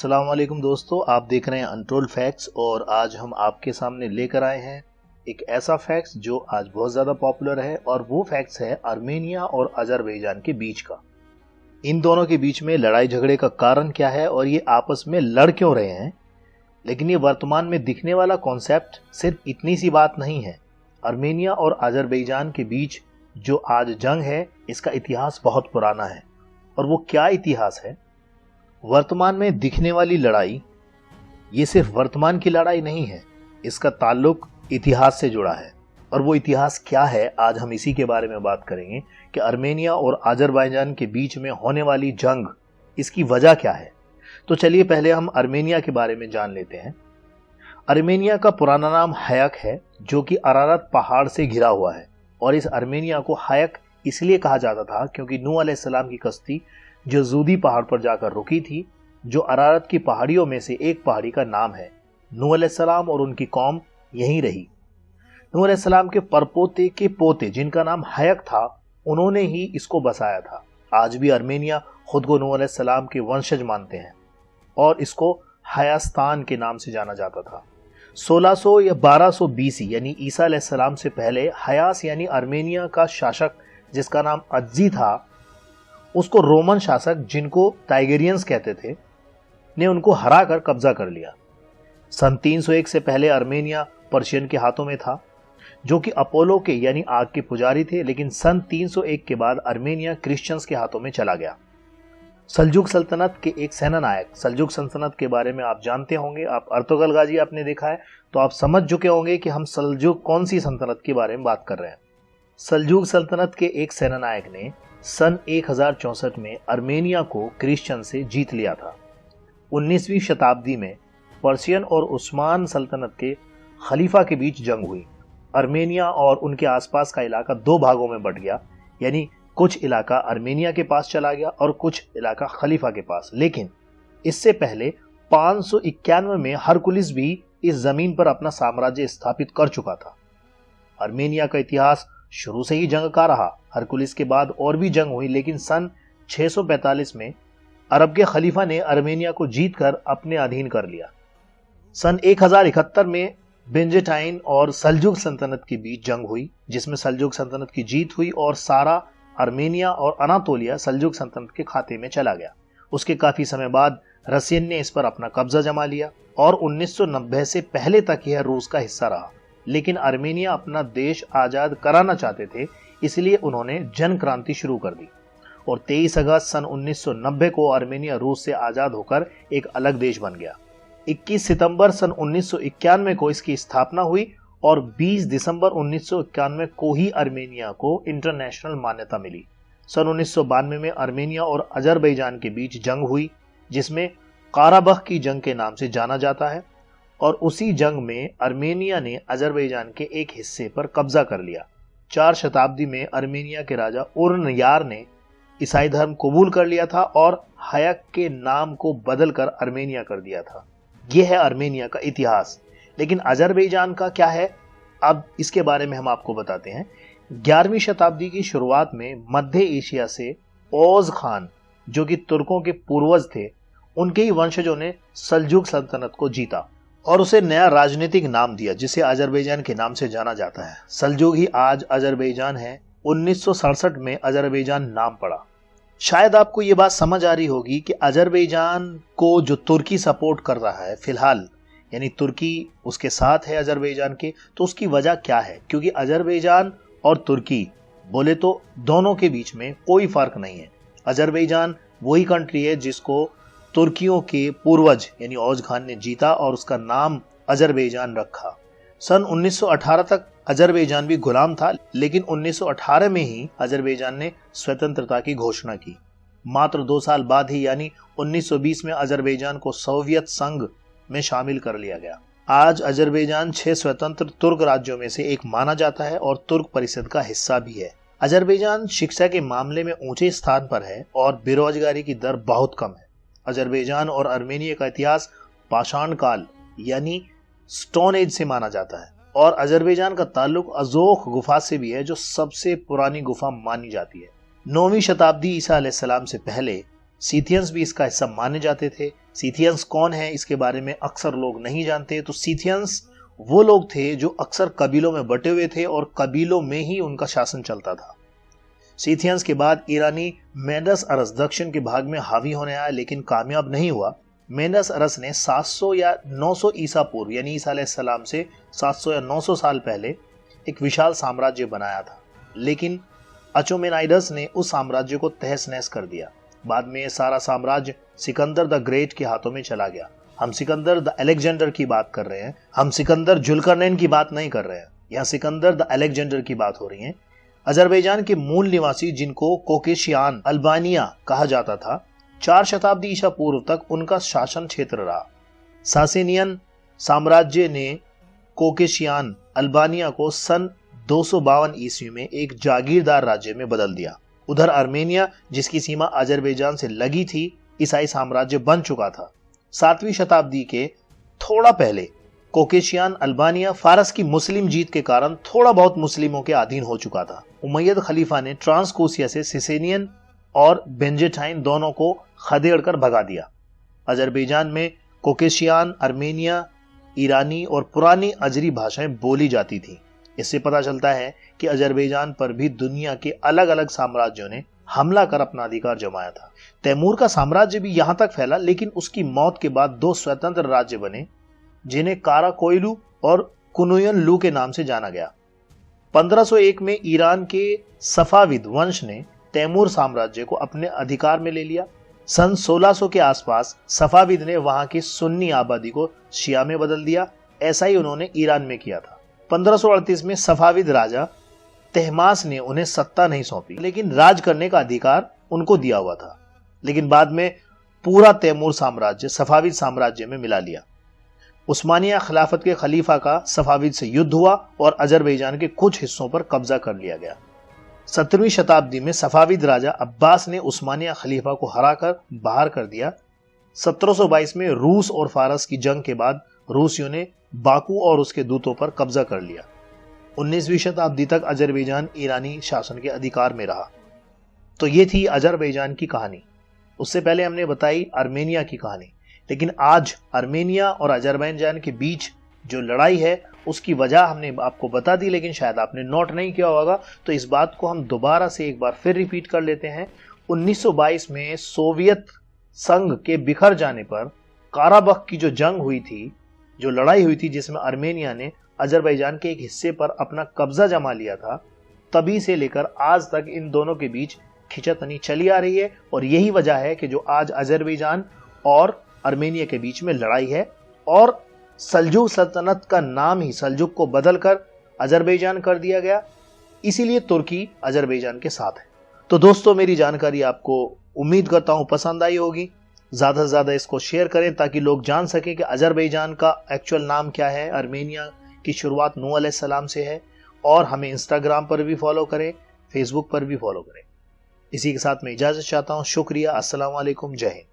अस्सलाम वालेकुम दोस्तों, आप देख रहे हैं अनटोल्ड फैक्ट्स और आज हम आपके सामने लेकर आए हैं एक ऐसा फैक्ट्स जो आज बहुत ज़्यादा पॉपुलर है और वो फैक्ट्स है आर्मेनिया और अजरबैजान के बीच का। इन दोनों के बीच में लड़ाई झगड़े का कारण क्या है और ये आपस में लड़ क्यों रहे हैं। लेकिन ये वर्तमान में दिखने वाला कॉन्सेप्ट सिर्फ इतनी सी बात नहीं है। आर्मेनिया और अजरबैजान के बीच जो आज जंग है इसका इतिहास बहुत पुराना है। और वो क्या इतिहास है? वर्तमान में दिखने वाली लड़ाई ये सिर्फ वर्तमान की लड़ाई नहीं है, इसका ताल्लुक इतिहास से जुड़ा है। और वो इतिहास क्या है, आज हम इसी के बारे में बात करेंगे कि आर्मेनिया और अजरबैजान के बीच में होने वाली जंग, इसकी वजह क्या है। तो चलिए पहले हम आर्मेनिया के बारे में जान लेते हैं। आर्मेनिया का पुराना नाम हयक है, जो कि अरारत पहाड़ से घिरा हुआ है। और इस आर्मेनिया को हयक इसलिए कहा जाता था क्योंकि नूह अलैहिस्सलाम की कश्ती जो जूदी पहाड़ पर जाकर रुकी थी, जो अरारत की पहाड़ियों में से एक पहाड़ी का नाम है। नूह अलैहिस्सलाम और उनकी कौम यहीं रही। नूह अलैहिस्सलाम के परपोते के पोते जिनका नाम हयक था, उन्होंने ही इसको बसाया था। आज भी आर्मेनिया खुद को नूह अलैहिस्सलाम के वंशज मानते हैं और इसको हयास्तान के नाम से जाना जाता था। 1600 या 1200 BC यानी ईसा अलैहिस्सलाम से पहले हयास यानी आर्मेनिया का शासक जिसका नाम अज्जी था, उसको रोमन शासक जिनको टाइगेरियंस कहते थे ने उनको हराकर कब्जा कर लिया। सन 301 से पहले आर्मेनिया पर्शियन के हाथों में था, जो कि अपोलो के यानी आग के पुजारी थे। लेकिन सन 301 के बाद आर्मेनिया क्रिश्चियंस के हाथों में चला गया। सल्जुक सल्तनत के एक सेनानायक, सल्जुक सल्तनत के बारे में आप जानते होंगे, आप अर्तुगरुल गाजी आपने देखा है तो आप समझ चुके होंगे कि हम सल्जुक कौन सी सल्तनत के बारे में बात कर रहे हैं। सल्जुक सल्तनत के एक सेनानायक ने सन 1064 में आर्मेनिया को क्रिश्चियन से जीत लिया था। 19वीं शताब्दी में पर्शियन और उस्मान सल्तनत के खलीफा के बीच जंग हुई। आर्मेनिया और उनके आसपास का इलाका दो भागों में बट गया, यानी कुछ इलाका आर्मेनिया के पास चला गया और कुछ इलाका खलीफा के पास। लेकिन इससे पहले 591 में हरकुलिस भी इस जमीन पर अपना साम्राज्य स्थापित कर चुका था। आर्मेनिया का इतिहास शुरू से ही जंग का रहा। हरकुलिस के बाद और भी जंग हुई, लेकिन सन 645 में अरब के खलीफा ने आर्मेनिया को जीतकर अपने अधीन कर लिया। सन 1071 में बेंजेटाइन और सल्जुक सल्तनत के बीच जंग हुई, जिसमें सल्जुक सल्तनत की जीत हुई और सारा आर्मेनिया और अनातोलिया सल्जुक सल्तनत के खाते में चला गया। उसके काफी समय बाद रसियन ने इस पर अपना कब्जा जमा लिया और 1990 से पहले तक यह रूस का हिस्सा रहा। लेकिन आर्मेनिया अपना देश आजाद कराना चाहते थे, इसलिए उन्होंने जन क्रांति शुरू कर दी और 23 अगस्त सन 1990 को आर्मेनिया रूस से आजाद होकर एक अलग देश बन गया। 21 सितंबर सन 1991 को इसकी स्थापना हुई और 20 दिसंबर 1991 को ही आर्मेनिया को इंटरनेशनल मान्यता मिली। सन 1992 में आर्मेनिया और अजरबैजान के बीच जंग हुई, जिसमें काराबख की जंग के नाम से जाना जाता है। और उसी जंग में आर्मेनिया ने अजरबैजान के एक हिस्से पर कब्जा कर लिया। 4 शताब्दी में आर्मेनिया के राजा उर्नयार ने ईसाई धर्म कबूल कर लिया था और हयक के नाम को बदलकर आर्मेनिया कर दिया था। यह है आर्मेनिया का इतिहास। लेकिन अजरबैजान का क्या है, अब इसके बारे में हम आपको बताते हैं। 11वीं शताब्दी की शुरुआत में मध्य एशिया से ओज खान, जो कि तुर्कों के पूर्वज थे, उनके ही वंशजों ने सल्जुक सल्तनत को जीता और उसे नया राजनीतिक नाम दिया, जिसे अजरबैजान के नाम से जाना जाता है। सल्जुक ही आज अजरबैजान है। 1967 में अजरबैजान नाम पड़ा। शायद आपको ये बात समझ आ रही होगी कि अजरबैजान को जो तुर्की सपोर्ट कर रहा है फिलहाल, यानी तुर्की उसके साथ है अजरबैजान के, तो उसकी वजह क्या है? क्योंकि अजरबैजान और तुर्की बोले तो दोनों के बीच में कोई फर्क नहीं है। अजरबैजान वही कंट्री है जिसको तुर्कियों के पूर्वज यानी औज खान ने जीता और उसका नाम अजरबैजान रखा। सन 1918 तक अजरबैजान भी गुलाम था, लेकिन 1918 में ही अजरबैजान ने स्वतंत्रता की घोषणा की। मात्र 2 साल बाद ही यानी 1920 में अजरबैजान को सोवियत संघ में शामिल कर लिया गया। आज अजरबैजान 6 स्वतंत्र तुर्क राज्यों में से एक माना जाता है और तुर्क परिषद का हिस्सा भी है। अजरबैजान शिक्षा के मामले में ऊंचे स्थान पर है और बेरोजगारी की दर बहुत कम है। अजरबैजान और आर्मेनिया का इतिहास पाषाण काल यानी स्टोन एज से माना जाता है और अजरबैजान का ताल्लुक अजोख गुफा से भी है, जो सबसे पुरानी गुफा मानी जाती है। 9वीं शताब्दी ईसा अलैहिस्सलाम से पहले सीथियंस भी इसका हिस्सा माने जाते थे, सीथियंस कौन है इसके बारे में अक्सर लोग नहीं जानते। तो सीथियंस वो लोग थे जो अक्सर कबीलों में बटे हुए थे और कबीलों में ही उनका शासन चलता था। सीथियंस के बाद ईरानी मेंडस अरस दक्षिण के भाग में हावी होने आया, लेकिन कामयाब नहीं हुआ। मेंडस अरस ने 700 या 900 ईसा पूर्व यानी ईसा अलैहिस्सलाम से 700 या 900 साल पहले एक विशाल साम्राज्य बनाया था, लेकिन अचोमेनाइडस ने उस साम्राज्य को तहस नहस कर दिया। बाद में सारा साम्राज्य सिकंदर द ग्रेट के हाथों में चला गया। हम सिकंदर द अलेक्जेंडर की बात कर रहे हैं, हम सिकंदर जुल्करनैन की बात नहीं कर रहे हैं। यहाँ सिकंदर द अलेक्जेंडर की बात हो रही है। अजरबैजान के मूल निवासी जिनको कोकेशियान अल्बानिया कहा जाता था, 4 शताब्दी ईसा पूर्व तक उनका शासन क्षेत्र रहा। सासेनियन साम्राज्य ने कोकेशियान अल्बानिया को सन 252 ईस्वी में एक जागीरदार राज्य में बदल दिया। उधर आर्मेनिया, जिसकी सीमा अजरबैजान से लगी थी, ईसाई साम्राज्य बन चुका था। 7वीं शताब्दी के थोड़ा पहले कोकेशियान अल्बानिया फारस की मुस्लिम जीत के कारण थोड़ा बहुत मुस्लिमों के अधीन हो चुका था। उमैयद खलीफा ने ट्रांसकोसिया से सिसेनियन और बेंजेटाइन दोनों को खदेड़ कर भगा दिया। अजरबैजान में कोकेशियान, आर्मेनिया, ईरानी और पुरानी अजरी भाषाएं बोली जाती थी। इससे पता चलता है कि अजरबैजान पर भी दुनिया के अलग अलग साम्राज्यों ने हमला कर अपना अधिकार जमाया था। तैमूर का साम्राज्य भी यहां तक फैला, लेकिन उसकी मौत के बाद 2 स्वतंत्र राज्य बने जिन्हें काराकोइलू और कुनुयन लू के नाम से जाना गया। 1501 में ईरान के सफाविद वंश ने तैमूर साम्राज्य को अपने अधिकार में ले लिया। सन 1600 के आसपास सफाविद ने वहां की सुन्नी आबादी को शिया में बदल दिया। ऐसा ही उन्होंने ईरान में किया था। 1538 में सफाविद राजा तहमास ने उन्हें सत्ता नहीं सौंपी, लेकिन राज करने का अधिकार उनको दिया हुआ था। लेकिन बाद में पूरा तैमूर साम्राज्य सफाविद साम्राज्य में मिला लिया। उस्मानिया खिलाफत के खलीफा का सफाविद से युद्ध हुआ और अजरबैजान के कुछ हिस्सों पर कब्जा कर लिया गया। 17वीं शताब्दी में सफाविद राजा अब्बास ने उस्मानिया खलीफा को हराकर बाहर कर दिया। 1722 में रूस और फारस की जंग के बाद रूसियों ने बाकू और उसके दूतों पर कब्जा कर लिया। 19वीं शताब्दी तक अजरबैजान ईरानी शासन के अधिकार में रहा। तो ये थी अजरबैजान की कहानी। उससे पहले हमने बताई आर्मेनिया की कहानी, लेकिन आज आर्मेनिया और अजरबैजान के बीच जो लड़ाई है उसकी वजह हमने आपको बता दी, लेकिन शायद आपने नोट नहीं किया होगा। तो इस बात को हम दोबारा से एक बार फिर रिपीट कर लेते हैं। 1922 में सोवियत संघ के बिखर जाने पर काराबख की जो जंग हुई थी, जो लड़ाई हुई थी जिसमें आर्मेनिया ने अजरबैजान के एक हिस्से पर अपना कब्जा जमा लिया था, तभी से लेकर आज तक इन दोनों के बीच खिंचातानी चली आ रही है। और यही वजह है कि जो आज अजरबैजान और आर्मेनिया के बीच में लड़ाई है। और सल्जुक सल्तनत का नाम ही सल्जुक को बदलकर अजरबैजान कर दिया गया, इसीलिए तुर्की अजरबैजान के साथ है। तो दोस्तों, मेरी जानकारी आपको उम्मीद करता हूं पसंद आई होगी। ज़्यादा से ज़्यादा इसको शेयर करें ताकि लोग जान सकें कि अजरबैजान का एक्चुअल नाम क्या है। आर्मेनिया की शुरुआत नूह अलैहिस्सलाम से है। और हमें इंस्टाग्राम पर भी फॉलो करें, फेसबुक पर भी फॉलो करें। इसी के साथ मैं इजाज़त चाहता हूँ। शुक्रिया। अस्सलाम वालेकुम। जय हिंद।